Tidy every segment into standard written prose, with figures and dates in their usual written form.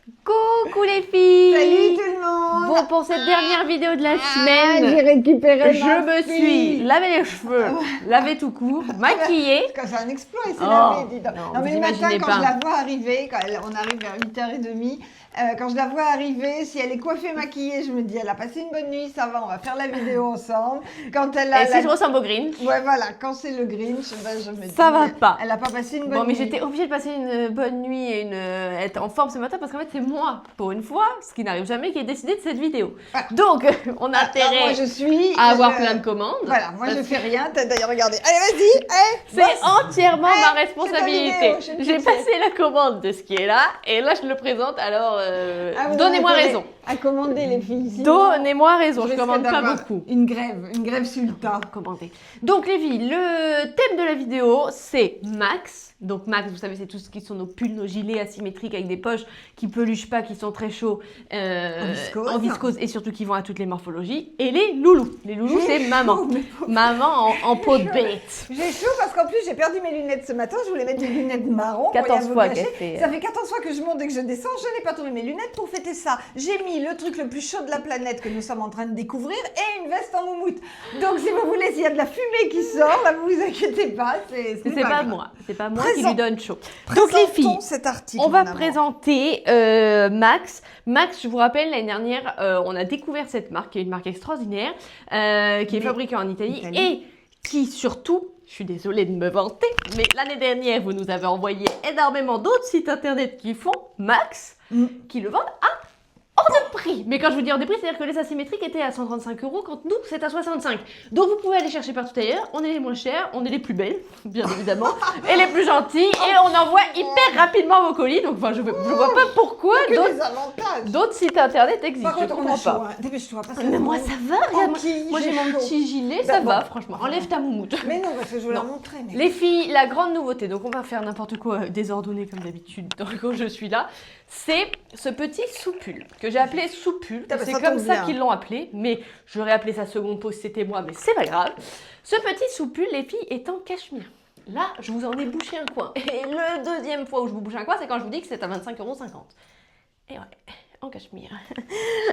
Coucou les filles! Salut tout le monde! Bon, pour cette dernière vidéo de la semaine, j'ai récupéré je me suis lavé les cheveux, lavé tout court, maquillée. Parce que c'est un exploit, il s'est Oh, lavé, dis donc. non, Non, mais vous le matin, imaginez quand pas. je la vois arriver, on arrive vers 8h30, quand je la vois arriver, si elle est coiffée, maquillée, je me dis, elle a passé une bonne nuit, ça va, on va faire la vidéo ensemble. Quand elle a Et si je ressemble au Grinch? Ouais, voilà, quand c'est le Grinch, ben, je me dis, Ça va pas. elle a pas passé une bonne Bon, mais nuit. j'étais obligée de passer une bonne nuit et être en forme ce matin parce qu'en fait, c'est moi, pour une fois, ce qui n'arrive jamais, qui ai décidé de cette vidéo. Voilà. Donc, on a Alors, moi, intérêt je suis... à avoir plein de commandes. Voilà, moi, je Parce fais rien. T'as d'ailleurs regardé. Allez, vas-y, C'est entièrement ma c'est responsabilité. ta vidéo, je te J'ai dis. passé la commande de ce qui est là et là je le présente. Alors Ah, vous donnez-moi avez raison. à commander les filles. Sinon, Donnez-moi raison. Je risque commande pas d'avoir beaucoup. Une grève sur le tas. Commandez. Donc les filles, le thème de la vidéo c'est Max. Donc Max, vous savez, c'est tout ce qui sont nos pulls, nos gilets asymétriques avec des poches qui peluchent pas, qui sont très chauds, en viscose et surtout qui vont à toutes les morphologies. Et les loulous. Les loulous, c'est maman. Maman en peau de bête. J'ai chaud parce qu'en plus j'ai perdu mes lunettes ce matin. Je voulais mettre des lunettes marron. 14 fois cacher. qu'elle fait. Ça fait 14 fois que je monte et que je descends. Je n'ai pas trouvé mes lunettes pour fêter ça. J'ai mis le truc le plus chaud de la planète que nous sommes en train de découvrir et une veste en moumoute. Donc si vous voulez, s'il y a de la fumée qui sort, là vous vous inquiétez pas. Ce n'est C'est pas grave. moi. C'est pas moi qui Présent. lui donne chaud. Donc les filles, Présentons cet article. on va mon amour. présenter Max. Max, je vous rappelle, l'année dernière, on a découvert cette marque, qui est une marque extraordinaire, qui est fabriquée en Italie et qui surtout, je suis désolée de me vanter, mais l'année dernière, vous nous avez envoyé énormément d'autres sites internet qui font Max, qui le vendent à hors de prix. Mais quand je vous dis hors de prix, c'est-à-dire que les asymétriques étaient à 135 €, quand nous, c'est à 65. Donc vous pouvez aller chercher partout ailleurs. On est les moins chers, on est les plus belles, bien évidemment, et les plus gentilles, et on envoie hyper rapidement vos colis. Donc enfin, je vois pas pourquoi Que des avantages. d'autres sites internet existent. Par contre, je on a comprends chaud. pas. Hein. Dépêche-toi. Parce que Mais moi ça va, regarde, moi j'ai mon chaud. petit gilet, Bah, ça bon. va, franchement. Enlève ta moumoute. Mais non, parce que je vous la Non. montrer. Mais... Les filles, la grande nouveauté, donc on va faire n'importe quoi désordonné comme d'habitude quand je suis là, c'est ce petit soupul que j'ai appelé soupul. Ah bah, C'est ça comme tombe ça bien. qu'ils l'ont appelé, mais j'aurais appelé ça seconde pause, c'était moi, mais c'est pas grave. Ce petit soupul, les filles, est en cachemire. Là, je vous en ai bouché un coin. Et le deuxième fois où je vous bouche un coin, c'est quand je vous dis que c'est à 25,50 €. Et ouais, en cachemire.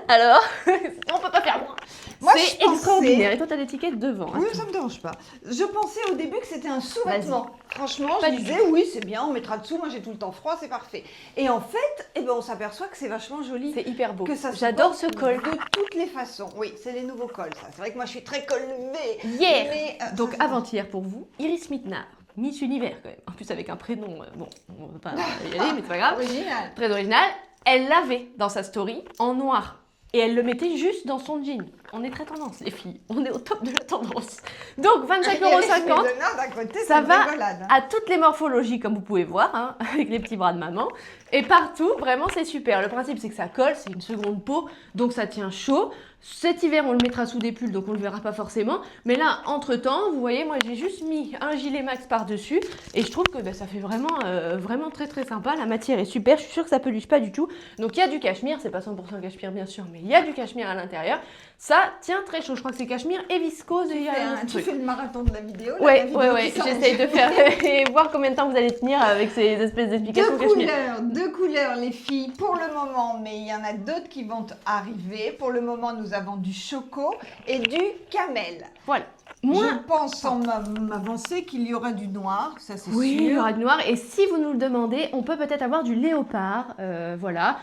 Alors, on peut pas faire moins. Moi, C'est je pensais- extraordinaire. Et toi, t'as l'étiquette devant. Oui, Attends. ça me dérange pas. Je pensais au début que c'était un sous-vêtement. Franchement, Pas je du disais oui, c'est bien, on mettra dessous. Moi, j'ai tout le temps froid, c'est parfait. Et en fait, eh ben, on s'aperçoit que c'est vachement joli. C'est hyper beau. Que ça se J'adore ce porte col. de toutes les façons. Oui, c'est les nouveaux cols, ça. C'est vrai que moi, je suis très col levé. Hier, Mais, donc ça, avant-hier pour vous, Iris Mittenard, Miss Univers quand même, en plus avec un prénom, bon, on va pas y aller, mais c'est pas grave, original. très original, elle l'avait dans sa story en noir. Et elle le mettait juste dans son jean. On est très tendance, les filles. On est au top de la tendance. Donc, 25,50 €. D'un côté, Ça c'est va rigolade. à toutes les morphologies, comme vous pouvez voir, hein, avec les petits bras de maman. Et partout, vraiment, c'est super. Le principe, c'est que ça colle, c'est une seconde peau, donc ça tient chaud. Cet hiver, on le mettra sous des pulls, donc on le verra pas forcément. Mais là, entre-temps, vous voyez, moi, j'ai juste mis un gilet Max par-dessus. Et je trouve que ça fait vraiment, vraiment très, très sympa. La matière est super. Je suis sûre que ça peluche pas du tout. Donc, il y a du cachemire. C'est pas 100% cachemire, bien sûr, mais il y a du cachemire à l'intérieur. Ça tient très chaud. Je crois que c'est cachemire et viscose. Et il y a un Tu truc. fais le marathon de la vidéo. là, la Ouais, vidéo ouais, qui s'arrange. j'essaye de faire et voir combien de temps vous allez tenir avec ces espèces d'explications cachemire. Deux couleurs, les filles, pour le moment, mais il y en a d'autres qui vont arriver. Pour le moment, nous avons du choco et du camel. Voilà. Moi, Je pense sans m'avancer qu'il y aura du noir, ça c'est oui, il y sûr. aura du noir. Et si vous nous le demandez, on peut peut-être avoir du léopard. Voilà.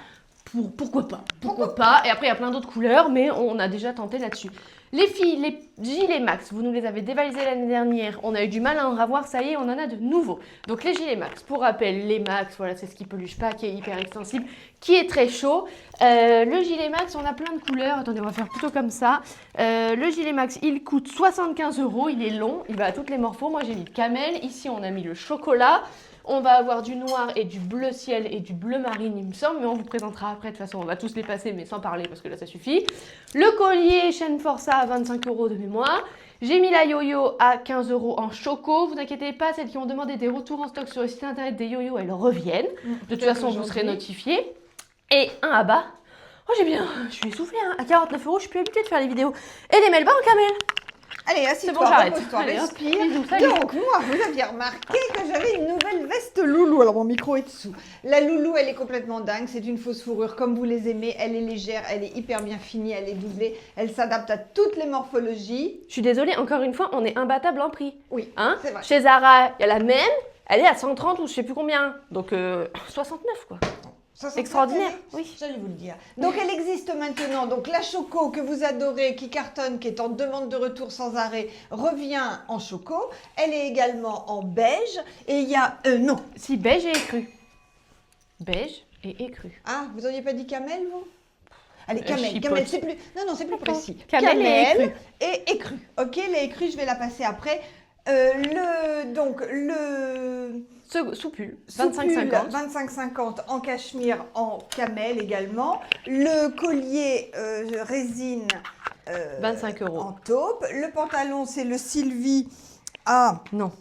Pourquoi pas? Pourquoi pas? Et après, il y a plein d'autres couleurs, mais on a déjà tenté là-dessus. Les filles, les gilets Max, vous nous les avez dévalisés l'année dernière. On a eu du mal à en avoir, ça y est, on en a de nouveaux. Donc les gilets Max, pour rappel, les Max, voilà, c'est ce qui peluche pas, qui est hyper extensible, qui est très chaud. Le gilet Max, on a plein de couleurs. Attendez, on va faire plutôt comme ça. Le gilet Max, il coûte 75 €. Il est long, il va à toutes les morphos. Moi, j'ai mis le camel. Ici, on a mis le chocolat. On va avoir du noir et du bleu ciel et du bleu marine, il me semble, mais on vous présentera après. De toute façon, on va tous les passer, mais sans parler parce que là, ça suffit. Le collier chaîne Força à 25 € de mémoire. J'ai mis la yo-yo à 15 € en choco. Vous inquiétez pas, celles qui ont demandé des retours en stock sur le site internet des yo-yo, elles reviennent. De toute façon, vous serez notifiés. Et un à bas. Oh, je suis essoufflée, hein. À 49 €, je suis plus habituée de faire les vidéos. Et des melbas en camel. Allez, assis-toi, bon, j'arrête. repose-toi, Allez, hop, respire. bisous, salut. Donc, moi, vous aviez remarqué que j'avais une nouvelle veste loulou. Alors, mon micro est dessous. La loulou, elle est complètement dingue. C'est une fausse fourrure comme vous les aimez. Elle est légère, elle est hyper bien finie, elle est doublée. Elle s'adapte à toutes les morphologies. Je suis désolée, encore une fois, on est imbattable en prix. Oui, Hein? c'est vrai. Chez Zara, il y a la même, elle est à 130 ou je sais plus combien. Donc 69 quoi. Ça, c'est Extraordinaire, très- oui. J'allais vous le dire. Donc, elle existe maintenant. Donc, la Choco que vous adorez, qui cartonne, qui est en demande de retour sans arrêt, revient en Choco. Elle est également en beige. Et il y a... non. Si, beige et écru. Beige et écru. Ah, vous n'auriez pas dit camel, vous? Allez, Je camel, chipote. camel, c'est plus... Non, c'est plus D'accord. précis. Camel et écru. et écru. Ok, les écrus, je vais la passer après. Sous pull, 25,50. 25,50 en cachemire, en camel également. Le collier résine 25 € en taupe. Le pantalon, c'est le Sylvie. Ah, Non,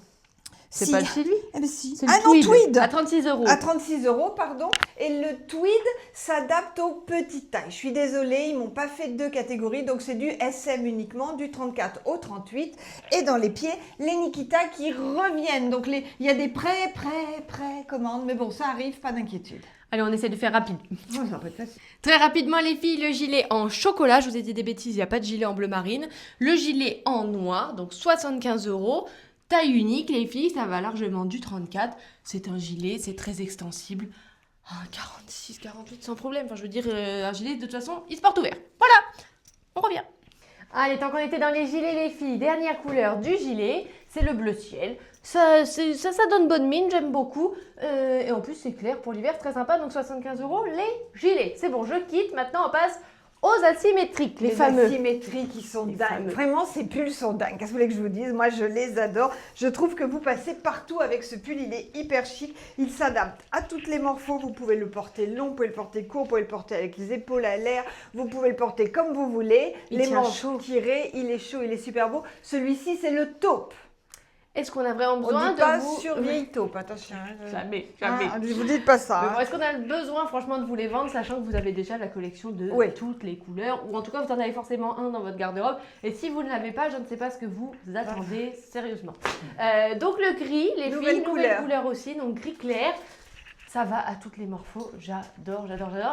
c'est si. pas le Sylvie. Eh ben si. C'est le Ah non, tweed. À 36 €. À 36 €, pardon. Et le tweed s'adapte aux petites tailles. Je suis désolée, ils m'ont pas fait deux catégories, donc c'est du SM uniquement, du 34 au 38. Et dans les pieds, les Nikita qui reviennent. Donc il y a des commandes, mais bon, ça arrive, pas d'inquiétude. Allez, on essaie de faire rapide. Oh, ça va être facile. Très rapidement, les filles, le gilet en chocolat. Je vous ai dit des bêtises, il n'y a pas de gilet en bleu marine. Le gilet en noir, donc 75 €. Taille unique, les filles, ça va largement du 34. C'est un gilet, c'est très extensible. 46, 48, sans problème. Enfin, je veux dire, un gilet, de toute façon, il se porte ouvert. Voilà, on revient. Allez, tant qu'on était dans les gilets, les filles, dernière couleur du gilet, c'est le bleu ciel. Ça donne bonne mine, j'aime beaucoup. Et en plus, c'est clair pour l'hiver, très sympa. Donc 75 € les gilets. C'est bon, je quitte. Maintenant, on passe aux asymétriques, les fameux. asymétriques qui sont dingues. fameux. Vraiment, ces pulls sont dingues. Qu'est-ce que vous voulez que je vous dise? Moi, je les adore. Je trouve que vous passez partout avec ce pull. Il est hyper chic. Il s'adapte à toutes les morphos. Vous pouvez le porter long, vous pouvez le porter court, vous pouvez le porter avec les épaules à l'air. Vous pouvez le porter comme vous voulez. Il les tient manches chaud. tirées. Il est chaud, il est super beau. Celui-ci, c'est le taupe. Est-ce qu'on a vraiment On besoin dit pas de vous... sur vieille taupe, attention. hein. Jamais, Ah, jamais. vous dites pas ça. Mais hein. bon, est-ce qu'on a besoin franchement de vous les vendre, sachant que vous avez déjà la collection de Oui. toutes les couleurs, ou en tout cas vous en avez forcément un dans votre garde-robe, et si vous ne l'avez pas, je ne sais pas ce que vous attendez sérieusement. Donc le gris, les Nouvelle filles, couleur. nouvelle couleur aussi, donc gris clair, ça va à toutes les morphos, j'adore,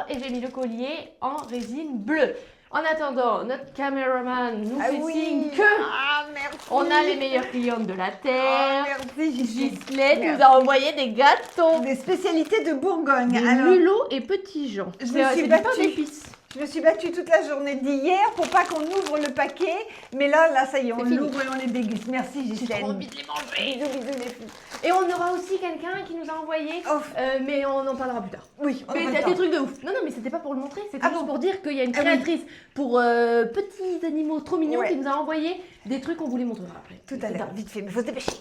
et j'ai mis le collier en résine bleue. En attendant, notre caméraman nous Ah fait oui. signe que Ah, merci. on a les meilleures clientes de la Ah, Terre. merci, Gisèle. Gisèle nous Merci. a envoyé des gâteaux. Des spécialités de Bourgogne. Des Alors, mulots et petits gens. Je me C'est suis du pain battue. d'épices. je me suis battue toute la journée d'hier pour pas qu'on ouvre le paquet. Mais là, ça y est, on C'est fini. l'ouvre et on les déguste. Merci, J'ai Gisèle. trop envie de les manger. Bisous, bisous, les filles. Et on aura aussi quelqu'un qui nous a envoyé, Oh, mais on en parlera plus tard. oui, on Mais aura il y le a des temps. trucs de ouf. Non, mais c'était pas pour le montrer, c'était Ah juste bon pour dire qu'il y a une Ah oui. créatrice pour petits animaux trop mignons Ouais. qui nous a envoyé des trucs qu'on vous les montrera après. Tout à l'heure, vite fait, mais faut se dépêcher.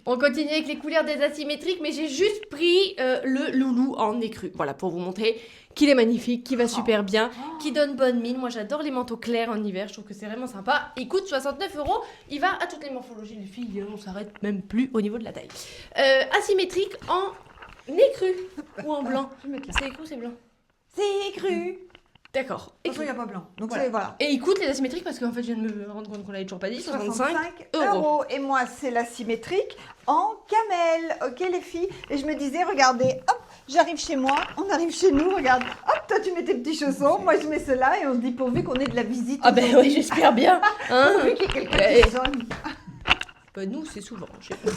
On continue avec les couleurs des asymétriques, mais j'ai juste pris le loulou en écru. Voilà, pour vous montrer qu'il est magnifique, qu'il va super bien, qu'il donne bonne mine. Moi, j'adore les manteaux clairs en hiver, je trouve que c'est vraiment sympa. Il coûte 69 €. Il va à toutes les morphologies, les filles, on s'arrête même plus au niveau de la taille. Asymétrique en écru ou en blanc. Je vais mettre là. C'est écru ou c'est blanc? C'est cru. D'accord. De toute façon, il n'y a pas blanc. Donc, Voilà. c'est voilà. Et il coûte les asymétriques parce qu'en fait, je viens de me rendre compte qu'on l'avait toujours pas dit. 65 €. €. Et moi, c'est la symétrique en camel. Ok, les filles? Et je me disais, regardez, hop, j'arrive chez moi, on arrive chez nous, regarde. Hop, toi, tu mets tes petits chaussons, moi, je mets cela et on se dit pourvu qu'on ait de la visite. Ah ben aujourd'hui. oui, j'espère bien. Hein. Pourvu qu'il y ait quelqu'un Ouais. qui sonne. Bah, nous, c'est souvent. je sais pas.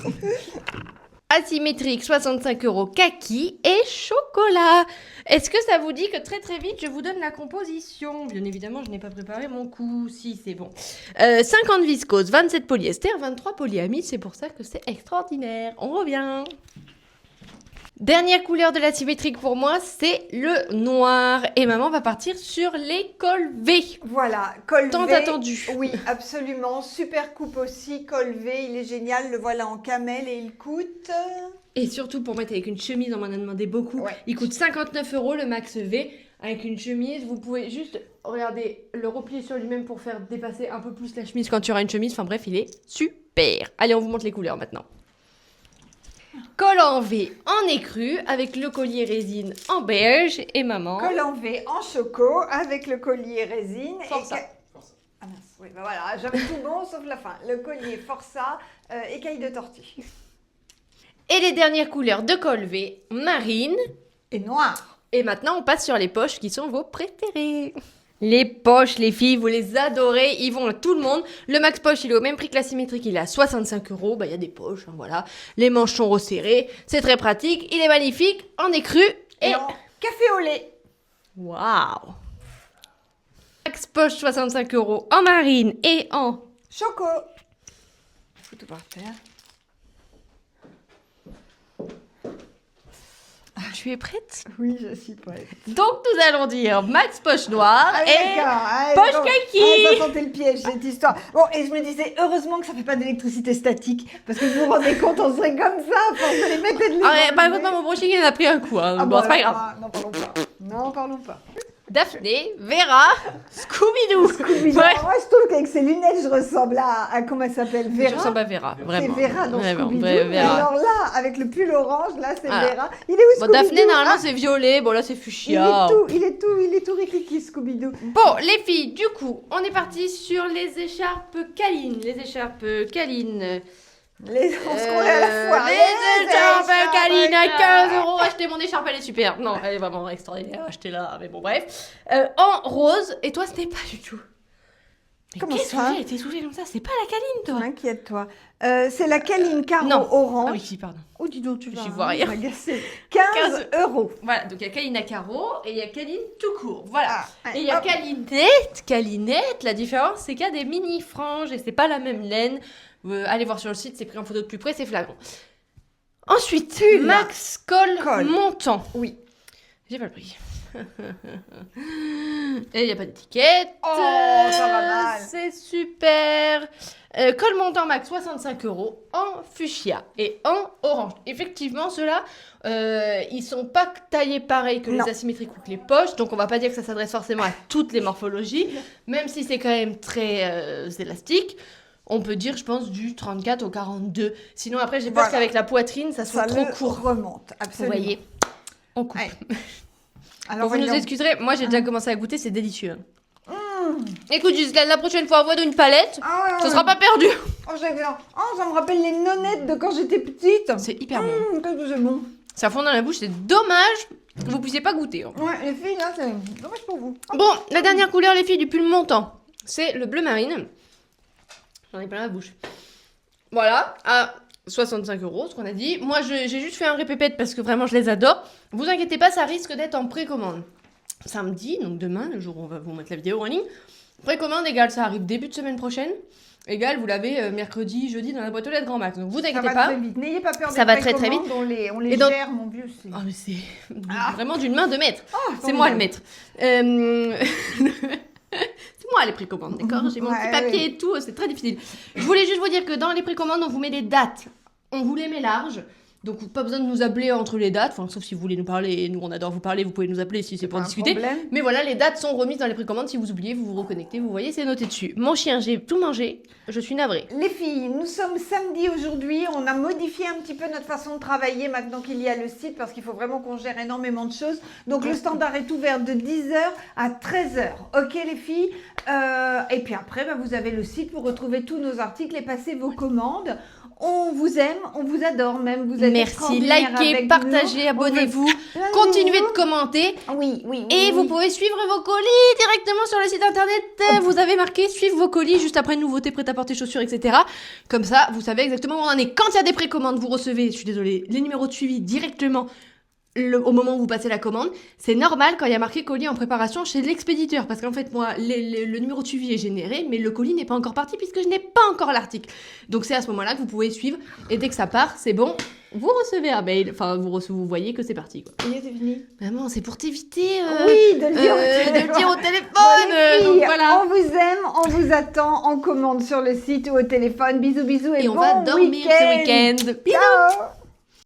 Asymétrique, 65 € kaki et chocolat. Est-ce que ça vous dit que très très vite, je vous donne la composition? Bien évidemment, je n'ai pas préparé mon coup. Si, c'est bon. 50 viscose, 27 polyester, 23 polyamide. C'est pour ça que c'est extraordinaire. On revient. Dernière couleur de l'asymétrique pour moi, c'est le noir. Et maman va partir sur les cols V. Voilà, col Tant V. attendu. Oui, absolument. Super coupe aussi, col V, il est génial. Le voilà en camel et il coûte... Et surtout pour mettre avec une chemise, on m'en a demandé beaucoup. Ouais. Il coûte 59 € le Max V. Avec une chemise, vous pouvez juste, regardez, le replier sur lui-même pour faire dépasser un peu plus la chemise quand il y aura une chemise. Enfin bref, il est super. Allez, on vous montre les couleurs maintenant. Col en V en écru avec le collier résine en beige et maman. Col en V en choco avec le collier résine. Force. Ah mince, oui, bah voilà, j'avais tout bon sauf la fin. Le collier Força, écaille de tortue. Et les dernières couleurs de col V, marine. Et noir. Et maintenant, on passe sur les poches qui sont vos préférées. Les poches, les filles, vous les adorez, ils vont à tout le monde. Le Max Poche, il est au même prix que la symétrique, il est à 65 €. Bah, il y a des poches, hein, voilà. Les manches sont resserrées, c'est très pratique, il est magnifique, en écru et... En café au lait. Waouh! Max Poche, 65 € en marine et en... Choco. Faut tout par terre. Tu es prête? Oui, je suis prête. Donc, nous allons dire Max Poche noire Ah, et... d'accord. Ah, poche bon. kaki. Ah, ça sentait le piège, cette histoire. Bon, et je me disais, heureusement que ça fait pas d'électricité statique, parce que vous vous rendez compte, on serait comme ça, à force de les mettre et de les Ah ouais, par enlever. contre, mon brushing, il en a pris un coup. Hein. Ah, Bon, c'est pas alors, grave. N'en parlons pas. N'en parlons pas. Daphné, Vera, Scooby-Doo. Scooby-Doo. Ouais. Moi, je trouve qu'avec ces lunettes, je ressemble à comment elle s'appelle, Vera. Je ressemble à Vera, C'est vraiment. Vera dans Vraiment, Scooby-Doo. Vera. Alors là, avec le pull orange, là, c'est Ah. Vera. Il est où Bon, Scooby-Doo? Daphné, normalement, Ah, c'est violet. Bon, là, c'est il fuchsia. est tout rikiki, Scooby-Doo. Bon, les filles, du coup, on est parti sur les écharpes câlines. Les écharpes câlines. On se courait à la foire. Les écharpes câlines à 15 €. Achetez mon écharpe, elle est super. Non, elle est vraiment extraordinaire. Achetez-la. Mais bon, bref. En rose. Et toi, ce n'est pas du tout. Mais Comment qu'est-ce ça que j'ai été soufflée comme ça? C'est pas la câline, toi. Inquiète-toi. C'est la câline carreau Non. orange. Ah oui, si, pardon. Oh, dis donc, tu Je vas suis voir rien. m'agacer. 15 €. Voilà, donc il y a câline à carreaux et il y a câline tout court. Voilà. Ah, Et il y a hop. câlinette. La différence, c'est qu'il y a des mini franges et c'est pas la même laine. Allez voir sur le site, c'est pris en photo de plus près, c'est flagrant. Ensuite, Pull. Max Col montant. Oui. J'ai pas le prix. Et il n'y a pas d'étiquette. Oh, ça va mal. C'est super. Col montant max 65 € en fuchsia et en orange. Effectivement, ceux-là, ils sont pas taillés pareil que Non. les asymétriques ou que les poches, donc on va pas dire que ça s'adresse forcément à toutes les morphologies, même si c'est quand même très élastique. On peut dire, je pense, du 34 au 42. Sinon, après, j'ai peur Voilà. qu'avec la poitrine, ça soit Ça trop le court. remonte, Vous absolument. voyez, on coupe. Ouais. Bon, Alors, vous nous voyons. excuserez, moi j'ai déjà commencé à goûter, c'est délicieux. Écoute, jusqu'à la prochaine fois, envoie-nous une palette, Ah ouais, ça ouais. sera pas perdu. Oh, j'adore. Oh, ça me rappelle les nonnettes de quand j'étais petite. C'est hyper bon. Qu'est-ce que c'est bon. Ça fond dans la bouche, c'est dommage que vous puissiez pas goûter. Hein. Ouais, les filles, là, c'est dommage pour vous. Bon, la dernière couleur, les filles, du pull montant, c'est le bleu marine. J'en ai plein la bouche. Voilà, à 65 €, ce qu'on a dit. Moi, j'ai juste fait un répépète parce que vraiment, je les adore. Vous inquiétez pas, ça risque d'être en précommande. Samedi, donc demain, le jour où on va vous mettre la vidéo en ligne. Précommande égale, ça arrive début de semaine prochaine. Égal, vous l'avez mercredi, jeudi dans la boîte aux lettres grand max. Donc vous Ça inquiétez va pas. très vite. N'ayez pas peur des Ça va très, très précommandes, on les Et donc- gère, mon Dieu. C'est Oh, mais c'est vraiment d'une main de maître. C'est formidable. moi le maître. C'est moi les précommandes, d'accord? J'ai mon Ouais, petit papier oui. et tout, c'est très difficile. Je voulais juste vous dire que dans les précommandes, on vous met les dates. On vous les met larges. Donc pas besoin de nous appeler entre les dates, enfin, sauf si vous voulez nous parler, et nous on adore vous parler, vous pouvez nous appeler si c'est pour Pas un discuter. problème. Mais voilà, les dates sont remises dans les précommandes, si vous oubliez, vous vous reconnectez, vous voyez, c'est noté dessus. Mon chien, j'ai tout mangé, je suis navrée. Les filles, nous sommes samedi aujourd'hui. On a modifié un petit peu notre façon de travailler maintenant qu'il y a le site parce qu'il faut vraiment qu'on gère énormément de choses. Donc le standard est ouvert de 10h à 13h. Ok les filles. Et puis après, bah, vous avez le site pour retrouver tous nos articles et passer vos commandes. On vous aime, on vous adore même. Vous êtes Merci, extraordinaires likez, avec partagez, nous. abonnez-vous, On veut- continuez de commenter. Oui, oui, oui. Et vous oui. pouvez suivre vos colis directement sur le site internet. Vous avez marqué suivre vos colis juste après nouveautés, prêt-à-porter, chaussures, etc. Comme ça, vous savez exactement où on en est. Quand il y a des précommandes, vous recevez, je suis désolée, les numéros de suivi directement au moment où vous passez la commande. C'est normal quand il y a marqué colis en préparation chez l'expéditeur. Parce qu'en fait, moi, le numéro de suivi est généré, mais le colis n'est pas encore parti puisque je n'ai pas encore l'article. Donc c'est à ce moment-là que vous pouvez suivre. Et dès que ça part, c'est bon. Vous recevez un mail. Enfin, vous voyez que c'est parti, quoi. Oui, c'est fini. Maman, c'est pour t'éviter Oui, de le dire au de téléphone. le dire au téléphone. Bon, les Donc filles, voilà. on vous aime, on vous attend en commande sur le site ou au téléphone. Bisous, bisous et Et on bon va dormir ce week-end. week-end. Bisous. Ciao.